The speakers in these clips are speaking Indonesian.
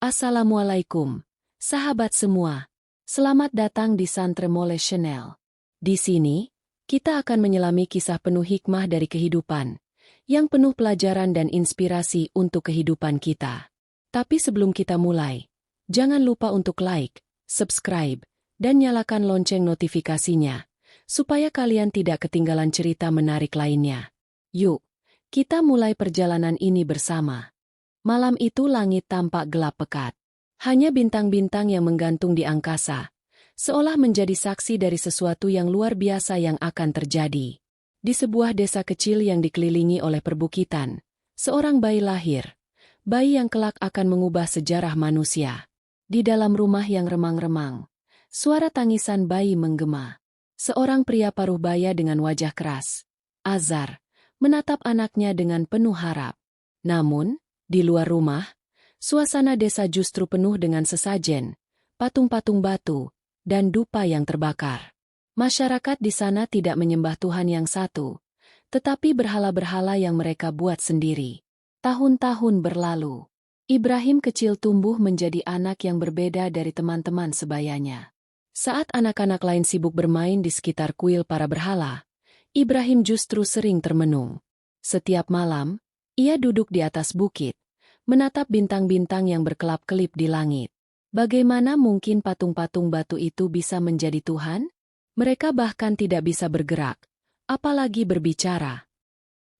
Assalamualaikum, sahabat semua. Selamat datang di Santremole Channel. Di sini, kita akan menyelami kisah penuh hikmah dari kehidupan, yang penuh pelajaran dan inspirasi untuk kehidupan kita. Tapi sebelum kita mulai, jangan lupa untuk like, subscribe, dan nyalakan lonceng notifikasinya, supaya kalian tidak ketinggalan cerita menarik lainnya. Yuk, kita mulai perjalanan ini bersama. Malam itu langit tampak gelap pekat. Hanya bintang-bintang yang menggantung di angkasa, seolah menjadi saksi dari sesuatu yang luar biasa yang akan terjadi. Di sebuah desa kecil yang dikelilingi oleh perbukitan, seorang bayi lahir. Bayi yang kelak akan mengubah sejarah manusia. Di dalam rumah yang remang-remang, suara tangisan bayi menggema. Seorang pria paruh baya dengan wajah keras, Azhar, menatap anaknya dengan penuh harap. Namun, di luar rumah, suasana desa justru penuh dengan sesajen, patung-patung batu, dan dupa yang terbakar. Masyarakat di sana tidak menyembah Tuhan yang satu, tetapi berhala-berhala yang mereka buat sendiri. Tahun-tahun berlalu, Ibrahim kecil tumbuh menjadi anak yang berbeda dari teman-teman sebayanya. Saat anak-anak lain sibuk bermain di sekitar kuil para berhala, Ibrahim justru sering termenung. Setiap malam, ia duduk di atas bukit, menatap bintang-bintang yang berkelap-kelip di langit. Bagaimana mungkin patung-patung batu itu bisa menjadi Tuhan? Mereka bahkan tidak bisa bergerak, apalagi berbicara.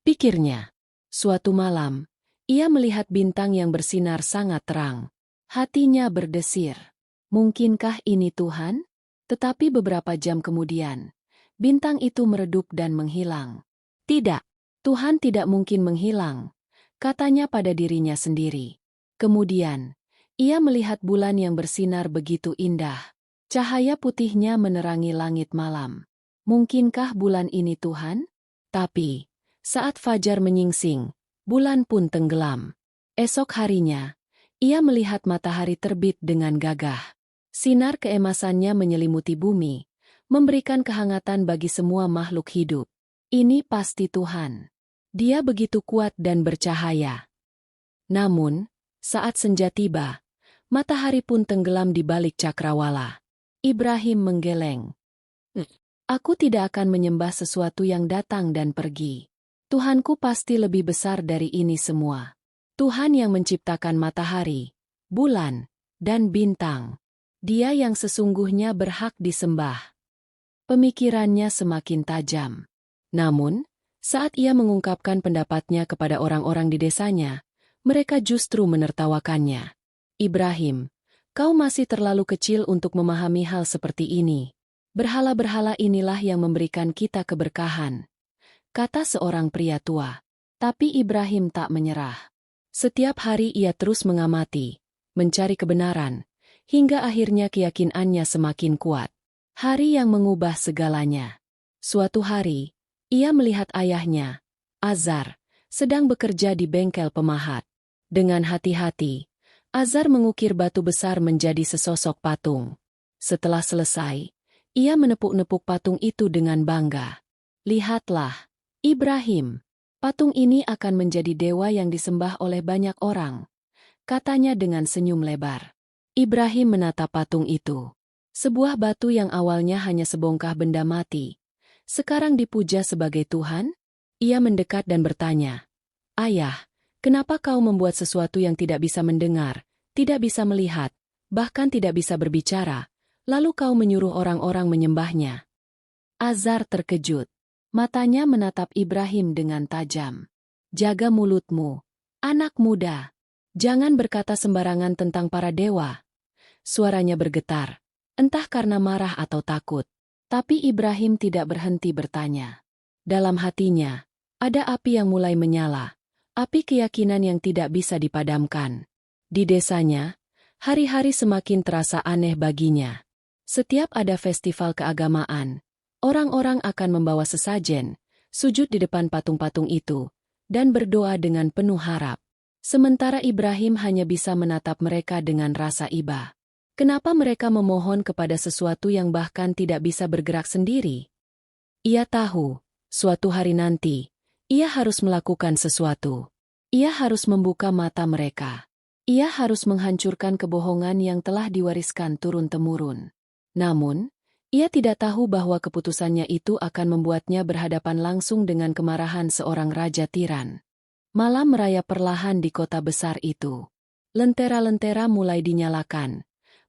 Pikirnya. Suatu malam, ia melihat bintang yang bersinar sangat terang. Hatinya berdesir. Mungkinkah ini Tuhan? Tetapi beberapa jam kemudian, bintang itu meredup dan menghilang. Tidak. Tuhan tidak mungkin menghilang, katanya pada dirinya sendiri. Kemudian, ia melihat bulan yang bersinar begitu indah. Cahaya putihnya menerangi langit malam. Mungkinkah bulan ini Tuhan? Tapi, saat fajar menyingsing, bulan pun tenggelam. Esok harinya, ia melihat matahari terbit dengan gagah. Sinar keemasannya menyelimuti bumi, memberikan kehangatan bagi semua makhluk hidup. Ini pasti Tuhan. Dia begitu kuat dan bercahaya. Namun, saat senja tiba, matahari pun tenggelam di balik cakrawala. Ibrahim menggeleng. Aku tidak akan menyembah sesuatu yang datang dan pergi. Tuhanku pasti lebih besar dari ini semua. Tuhan yang menciptakan matahari, bulan, dan bintang. Dia yang sesungguhnya berhak disembah. Pemikirannya semakin tajam. Namun, saat ia mengungkapkan pendapatnya kepada orang-orang di desanya, mereka justru menertawakannya. Ibrahim, kau masih terlalu kecil untuk memahami hal seperti ini. Berhala-berhala inilah yang memberikan kita keberkahan, kata seorang pria tua. Tapi Ibrahim tak menyerah. Setiap hari ia terus mengamati, mencari kebenaran, hingga akhirnya keyakinannya semakin kuat. Hari yang mengubah segalanya. Suatu hari, ia melihat ayahnya, Azhar, sedang bekerja di bengkel pemahat. Dengan hati-hati, Azhar mengukir batu besar menjadi sesosok patung. Setelah selesai, ia menepuk-nepuk patung itu dengan bangga. Lihatlah, Ibrahim, patung ini akan menjadi dewa yang disembah oleh banyak orang, katanya dengan senyum lebar. Ibrahim menatap patung itu. Sebuah batu yang awalnya hanya sebongkah benda mati, sekarang dipuja sebagai Tuhan? Ia mendekat dan bertanya, Ayah, kenapa kau membuat sesuatu yang tidak bisa mendengar, tidak bisa melihat, bahkan tidak bisa berbicara, lalu kau menyuruh orang-orang menyembahnya? Azhar terkejut. Matanya menatap Ibrahim dengan tajam. Jaga mulutmu, anak muda. Jangan berkata sembarangan tentang para dewa. Suaranya bergetar, entah karena marah atau takut. Tapi Ibrahim tidak berhenti bertanya. Dalam hatinya, ada api yang mulai menyala, api keyakinan yang tidak bisa dipadamkan. Di desanya, hari-hari semakin terasa aneh baginya. Setiap ada festival keagamaan, orang-orang akan membawa sesajen, sujud di depan patung-patung itu, dan berdoa dengan penuh harap. Sementara Ibrahim hanya bisa menatap mereka dengan rasa iba. Kenapa mereka memohon kepada sesuatu yang bahkan tidak bisa bergerak sendiri? Ia tahu, suatu hari nanti, ia harus melakukan sesuatu. Ia harus membuka mata mereka. Ia harus menghancurkan kebohongan yang telah diwariskan turun-temurun. Namun, ia tidak tahu bahwa keputusannya itu akan membuatnya berhadapan langsung dengan kemarahan seorang raja tiran. Malam merayap perlahan di kota besar itu. Lentera-lentera mulai dinyalakan,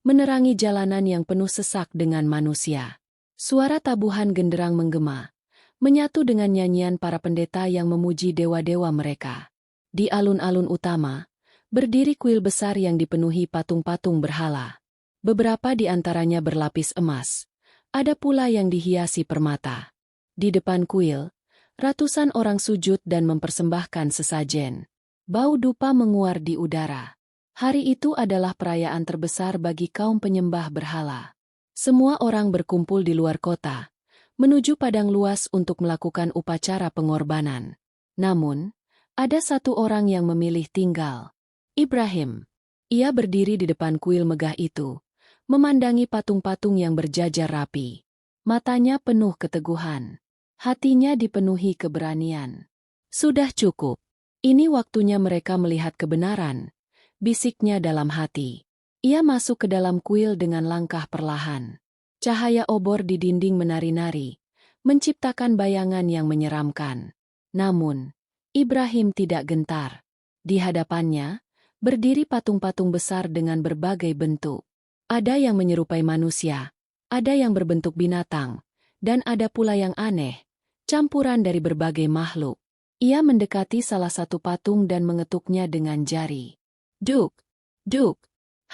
menerangi jalanan yang penuh sesak dengan manusia. Suara tabuhan genderang menggema, menyatu dengan nyanyian para pendeta yang memuji dewa-dewa mereka. Di alun-alun utama, berdiri kuil besar yang dipenuhi patung-patung berhala. Beberapa di antaranya berlapis emas. Ada pula yang dihiasi permata. Di depan kuil, ratusan orang sujud dan mempersembahkan sesajen. Bau dupa menguar di udara. Hari itu adalah perayaan terbesar bagi kaum penyembah berhala. Semua orang berkumpul di luar kota, menuju padang luas untuk melakukan upacara pengorbanan. Namun, ada satu orang yang memilih tinggal. Ibrahim. Ia berdiri di depan kuil megah itu, memandangi patung-patung yang berjajar rapi. Matanya penuh keteguhan. Hatinya dipenuhi keberanian. Sudah cukup. Ini waktunya mereka melihat kebenaran, bisiknya dalam hati. Ia masuk ke dalam kuil dengan langkah perlahan. Cahaya obor di dinding menari-nari, menciptakan bayangan yang menyeramkan. Namun, Ibrahim tidak gentar. Di hadapannya, berdiri patung-patung besar dengan berbagai bentuk. Ada yang menyerupai manusia, ada yang berbentuk binatang, dan ada pula yang aneh, campuran dari berbagai makhluk. Ia mendekati salah satu patung dan mengetuknya dengan jari. Duk, duk,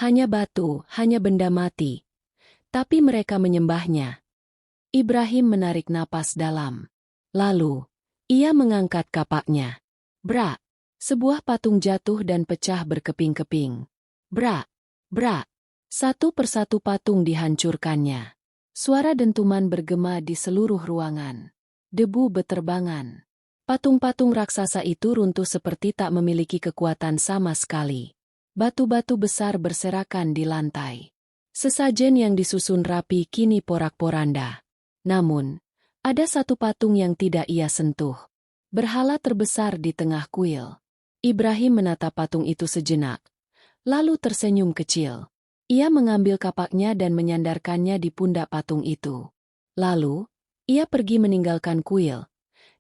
hanya batu, hanya benda mati. Tapi mereka menyembahnya. Ibrahim menarik napas dalam. Lalu, ia mengangkat kapaknya. Brak, sebuah patung jatuh dan pecah berkeping-keping. Brak, brak. Satu persatu patung dihancurkannya. Suara dentuman bergema di seluruh ruangan. Debu beterbangan. Patung-patung raksasa itu runtuh seperti tak memiliki kekuatan sama sekali. Batu-batu besar berserakan di lantai. Sesajen yang disusun rapi kini porak-poranda. Namun, ada satu patung yang tidak ia sentuh. Berhala terbesar di tengah kuil. Ibrahim menatap patung itu sejenak, lalu tersenyum kecil. Ia mengambil kapaknya dan menyandarkannya di pundak patung itu. Lalu, ia pergi meninggalkan kuil,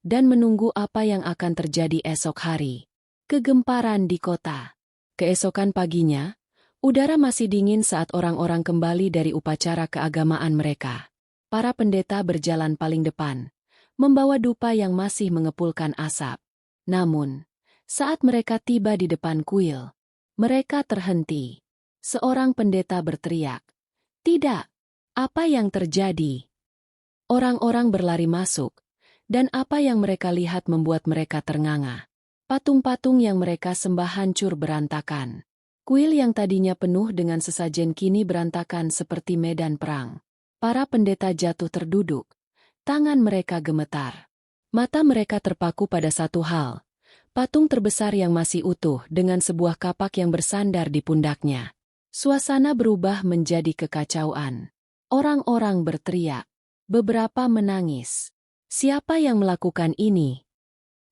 dan menunggu apa yang akan terjadi esok hari. Kegemparan di kota. Keesokan paginya, udara masih dingin saat orang-orang kembali dari upacara keagamaan mereka. Para pendeta berjalan paling depan, membawa dupa yang masih mengepulkan asap. Namun, saat mereka tiba di depan kuil, mereka terhenti. Seorang pendeta berteriak, "Tidak! Apa yang terjadi?" Orang-orang berlari masuk, dan apa yang mereka lihat membuat mereka ternganga. Patung-patung yang mereka sembah hancur berantakan. Kuil yang tadinya penuh dengan sesajen kini berantakan seperti medan perang. Para pendeta jatuh terduduk, tangan mereka gemetar. Mata mereka terpaku pada satu hal, patung terbesar yang masih utuh dengan sebuah kapak yang bersandar di pundaknya. Suasana berubah menjadi kekacauan. Orang-orang berteriak. Beberapa menangis. Siapa yang melakukan ini?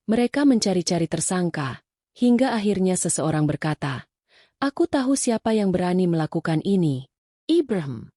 Mereka mencari-cari tersangka, hingga akhirnya seseorang berkata, "Aku tahu siapa yang berani melakukan ini. Ibrahim."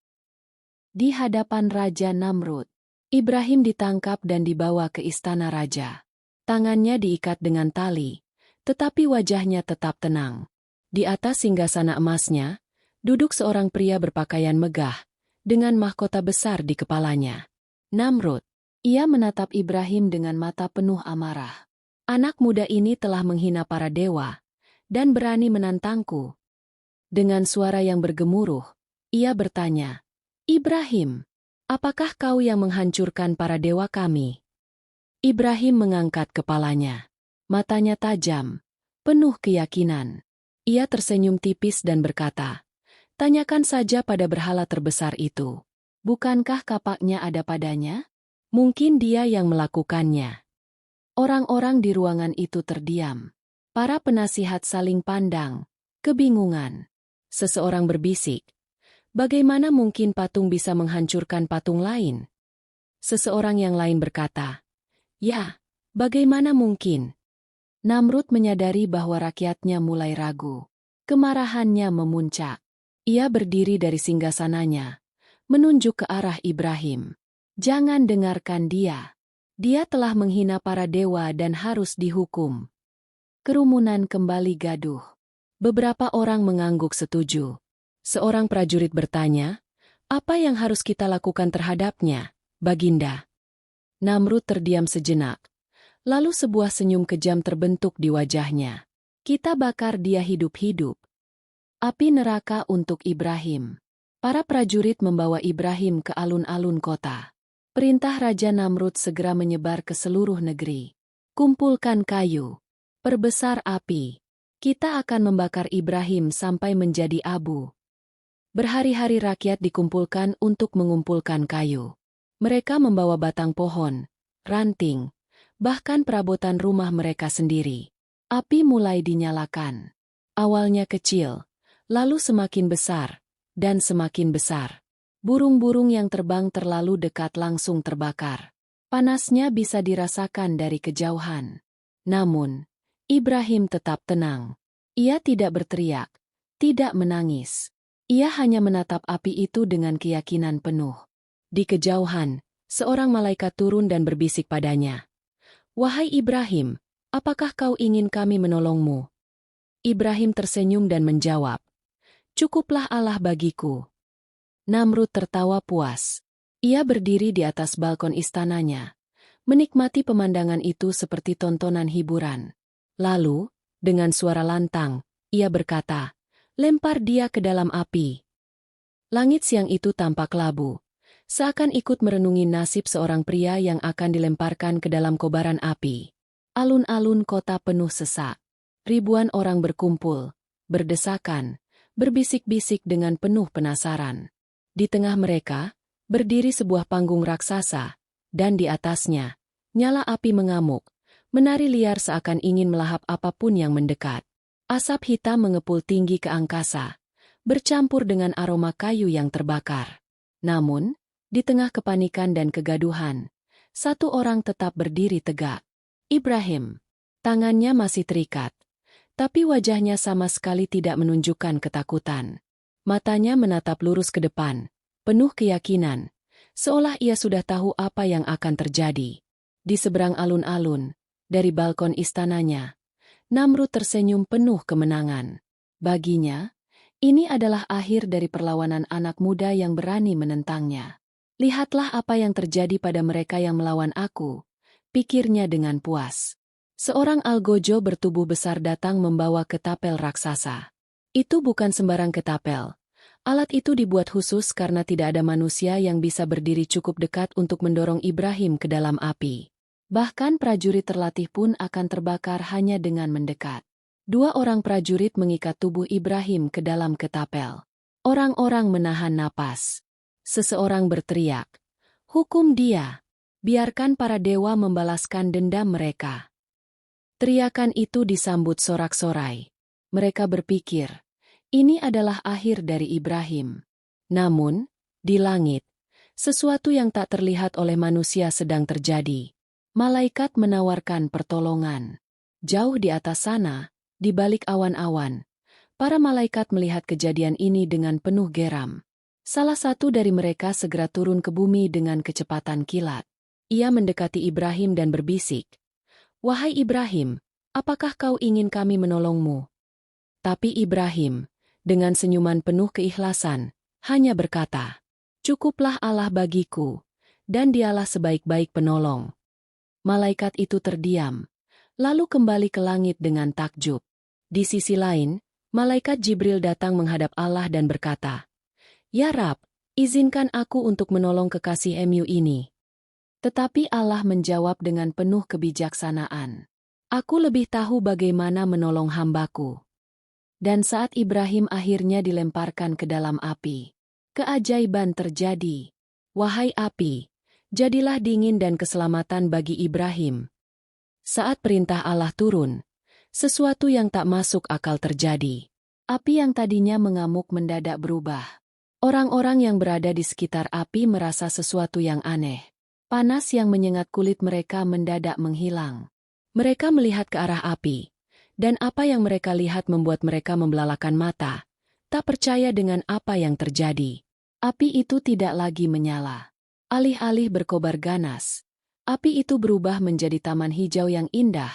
Di hadapan Raja Namrud, Ibrahim ditangkap dan dibawa ke istana raja. Tangannya diikat dengan tali, tetapi wajahnya tetap tenang. Di atas singgasana emasnya, duduk seorang pria berpakaian megah, dengan mahkota besar di kepalanya. Namrud. Ia menatap Ibrahim dengan mata penuh amarah. Anak muda ini telah menghina para dewa, dan berani menantangku. Dengan suara yang bergemuruh, ia bertanya, "Ibrahim, apakah kau yang menghancurkan para dewa kami?" Ibrahim mengangkat kepalanya. Matanya tajam, penuh keyakinan. Ia tersenyum tipis dan berkata, "Tanyakan saja pada berhala terbesar itu. Bukankah kapaknya ada padanya? Mungkin dia yang melakukannya." Orang-orang di ruangan itu terdiam. Para penasihat saling pandang, kebingungan. Seseorang berbisik, "Bagaimana mungkin patung bisa menghancurkan patung lain?" Seseorang yang lain berkata, "Ya, bagaimana mungkin?" Namrud menyadari bahwa rakyatnya mulai ragu. Kemarahannya memuncak. Ia berdiri dari singgasananya, menunjuk ke arah Ibrahim. Jangan dengarkan dia. Dia telah menghina para dewa dan harus dihukum. Kerumunan kembali gaduh. Beberapa orang mengangguk setuju. Seorang prajurit bertanya, "Apa yang harus kita lakukan terhadapnya, Baginda?" Namrud terdiam sejenak. Lalu sebuah senyum kejam terbentuk di wajahnya. "Kita bakar dia hidup-hidup. Api neraka untuk Ibrahim." Para prajurit membawa Ibrahim ke alun-alun kota. Perintah Raja Namrud segera menyebar ke seluruh negeri. "Kumpulkan kayu. Perbesar api. Kita akan membakar Ibrahim sampai menjadi abu." Berhari-hari rakyat dikumpulkan untuk mengumpulkan kayu. Mereka membawa batang pohon, ranting, bahkan perabotan rumah mereka sendiri. Api mulai dinyalakan. Awalnya kecil, lalu semakin besar, dan semakin besar. Burung-burung yang terbang terlalu dekat langsung terbakar. Panasnya bisa dirasakan dari kejauhan. Namun, Ibrahim tetap tenang. Ia tidak berteriak, tidak menangis. Ia hanya menatap api itu dengan keyakinan penuh. Di kejauhan, seorang malaikat turun dan berbisik padanya. "Wahai Ibrahim, apakah kau ingin kami menolongmu?" Ibrahim tersenyum dan menjawab, "Cukuplah Allah bagiku." Namrud tertawa puas. Ia berdiri di atas balkon istananya, menikmati pemandangan itu seperti tontonan hiburan. Lalu, dengan suara lantang, ia berkata, "Lempar dia ke dalam api." Langit siang itu tampak labu, seakan ikut merenungi nasib seorang pria yang akan dilemparkan ke dalam kobaran api. Alun-alun kota penuh sesak. Ribuan orang berkumpul, berdesakan, berbisik-bisik dengan penuh penasaran. Di tengah mereka, berdiri sebuah panggung raksasa, dan di atasnya, nyala api mengamuk, menari liar seakan ingin melahap apapun yang mendekat. Asap hitam mengepul tinggi ke angkasa, bercampur dengan aroma kayu yang terbakar. Namun, di tengah kepanikan dan kegaduhan, satu orang tetap berdiri tegak. Ibrahim. Tangannya masih terikat, tapi wajahnya sama sekali tidak menunjukkan ketakutan. Matanya menatap lurus ke depan, penuh keyakinan, seolah ia sudah tahu apa yang akan terjadi. Di seberang alun-alun, dari balkon istananya, Namrud tersenyum penuh kemenangan. Baginya, ini adalah akhir dari perlawanan anak muda yang berani menentangnya. "Lihatlah apa yang terjadi pada mereka yang melawan aku," pikirnya dengan puas. Seorang algojo bertubuh besar datang membawa ketapel raksasa. Itu bukan sembarang ketapel. Alat itu dibuat khusus karena tidak ada manusia yang bisa berdiri cukup dekat untuk mendorong Ibrahim ke dalam api. Bahkan prajurit terlatih pun akan terbakar hanya dengan mendekat. Dua orang prajurit mengikat tubuh Ibrahim ke dalam ketapel. Orang-orang menahan napas. Seseorang berteriak, "Hukum dia! Biarkan para dewa membalaskan dendam mereka." Teriakan itu disambut sorak-sorai. Mereka berpikir, ini adalah akhir dari Ibrahim. Namun, di langit, sesuatu yang tak terlihat oleh manusia sedang terjadi. Malaikat menawarkan pertolongan. Jauh di atas sana, di balik awan-awan, para malaikat melihat kejadian ini dengan penuh geram. Salah satu dari mereka segera turun ke bumi dengan kecepatan kilat. Ia mendekati Ibrahim dan berbisik, "Wahai Ibrahim, apakah kau ingin kami menolongmu?" Tapi Ibrahim, dengan senyuman penuh keikhlasan, hanya berkata, "Cukuplah Allah bagiku, dan dialah sebaik-baik penolong." Malaikat itu terdiam, lalu kembali ke langit dengan takjub. Di sisi lain, malaikat Jibril datang menghadap Allah dan berkata, "Ya Rab, izinkan aku untuk menolong kekasih-Mu ini." Tetapi Allah menjawab dengan penuh kebijaksanaan, "Aku lebih tahu bagaimana menolong hambaku." Dan saat Ibrahim akhirnya dilemparkan ke dalam api, keajaiban terjadi. Wahai api, jadilah dingin dan keselamatan bagi Ibrahim. Saat perintah Allah turun, sesuatu yang tak masuk akal terjadi. Api yang tadinya mengamuk mendadak berubah. Orang-orang yang berada di sekitar api merasa sesuatu yang aneh. Panas yang menyengat kulit mereka mendadak menghilang. Mereka melihat ke arah api, Dan apa yang mereka lihat membuat mereka membelalakan mata, tak percaya dengan apa yang terjadi. Api itu tidak lagi menyala. Alih-alih berkobar ganas, api itu berubah menjadi taman hijau yang indah,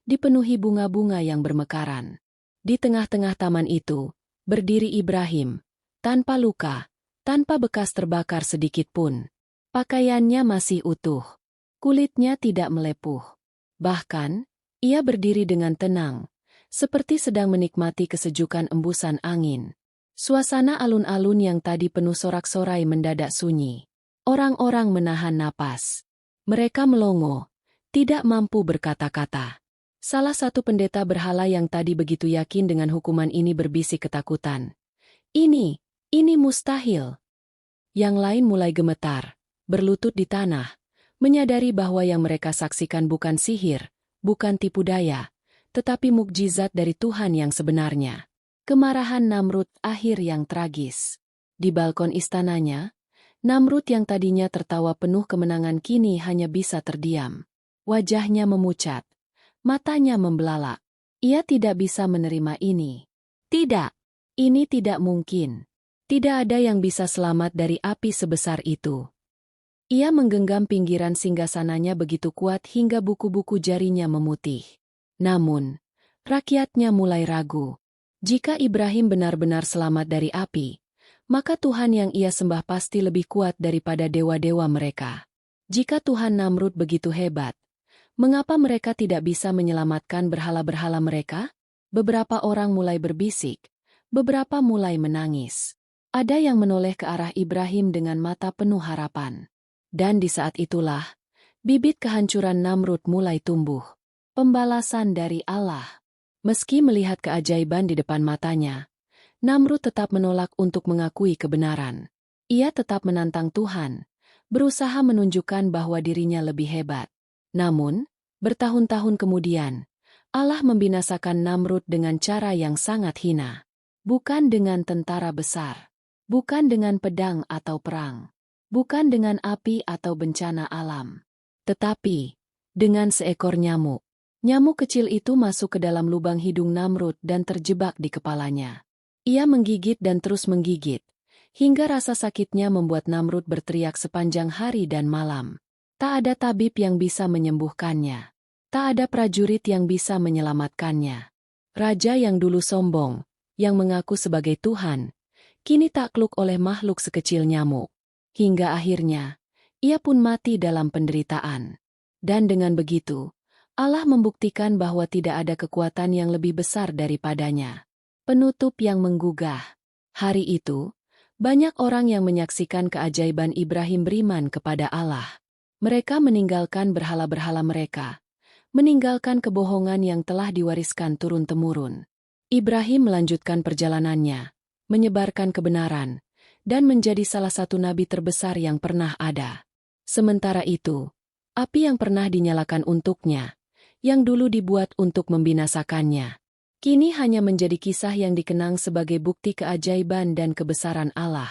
dipenuhi bunga-bunga yang bermekaran. Di tengah-tengah taman itu, berdiri Ibrahim, tanpa luka, tanpa bekas terbakar sedikit pun. Pakaiannya masih utuh. Kulitnya tidak melepuh. Bahkan, ia berdiri dengan tenang, seperti sedang menikmati kesejukan embusan angin. Suasana alun-alun yang tadi penuh sorak-sorai mendadak sunyi. Orang-orang menahan napas. Mereka melongo, tidak mampu berkata-kata. Salah satu pendeta berhala yang tadi begitu yakin dengan hukuman ini berbisik ketakutan. Ini mustahil. Yang lain mulai gemetar, berlutut di tanah, menyadari bahwa yang mereka saksikan bukan sihir, bukan tipu daya, tetapi mukjizat dari Tuhan yang sebenarnya. Kemarahan Namrud akhir yang tragis. Di balkon istananya, Namrud yang tadinya tertawa penuh kemenangan kini hanya bisa terdiam. Wajahnya memucat, matanya membelalak. Ia tidak bisa menerima ini. Tidak, ini tidak mungkin. Tidak ada yang bisa selamat dari api sebesar itu. Ia menggenggam pinggiran singgasananya begitu kuat hingga buku-buku jarinya memutih. Namun, rakyatnya mulai ragu. Jika Ibrahim benar-benar selamat dari api, maka Tuhan yang ia sembah pasti lebih kuat daripada dewa-dewa mereka. Jika Tuhan Namrud begitu hebat, mengapa mereka tidak bisa menyelamatkan berhala-berhala mereka? Beberapa orang mulai berbisik, beberapa mulai menangis. Ada yang menoleh ke arah Ibrahim dengan mata penuh harapan. Dan di saat itulah, bibit kehancuran Namrud mulai tumbuh. Pembalasan dari Allah. Meski melihat keajaiban di depan matanya, Namrud tetap menolak untuk mengakui kebenaran. Ia tetap menantang Tuhan, berusaha menunjukkan bahwa dirinya lebih hebat. Namun, bertahun-tahun kemudian, Allah membinasakan Namrud dengan cara yang sangat hina. Bukan dengan tentara besar, bukan dengan pedang atau perang, bukan dengan api atau bencana alam, tetapi dengan seekor nyamuk. Nyamuk kecil itu masuk ke dalam lubang hidung Namrud dan terjebak di kepalanya. Ia menggigit dan terus menggigit, hingga rasa sakitnya membuat Namrud berteriak sepanjang hari dan malam. Tak ada tabib yang bisa menyembuhkannya. Tak ada prajurit yang bisa menyelamatkannya. Raja yang dulu sombong, yang mengaku sebagai Tuhan, kini takluk oleh makhluk sekecil nyamuk. Hingga akhirnya, ia pun mati dalam penderitaan. Dan dengan begitu, Allah membuktikan bahwa tidak ada kekuatan yang lebih besar daripadanya. Penutup yang menggugah. Hari itu, banyak orang yang menyaksikan keajaiban Ibrahim beriman kepada Allah. Mereka meninggalkan berhala-berhala mereka, meninggalkan kebohongan yang telah diwariskan turun-temurun. Ibrahim melanjutkan perjalanannya, menyebarkan kebenaran, dan menjadi salah satu nabi terbesar yang pernah ada. Sementara itu, api yang pernah dinyalakan untuknya, yang dulu dibuat untuk membinasakannya, kini hanya menjadi kisah yang dikenang sebagai bukti keajaiban dan kebesaran Allah.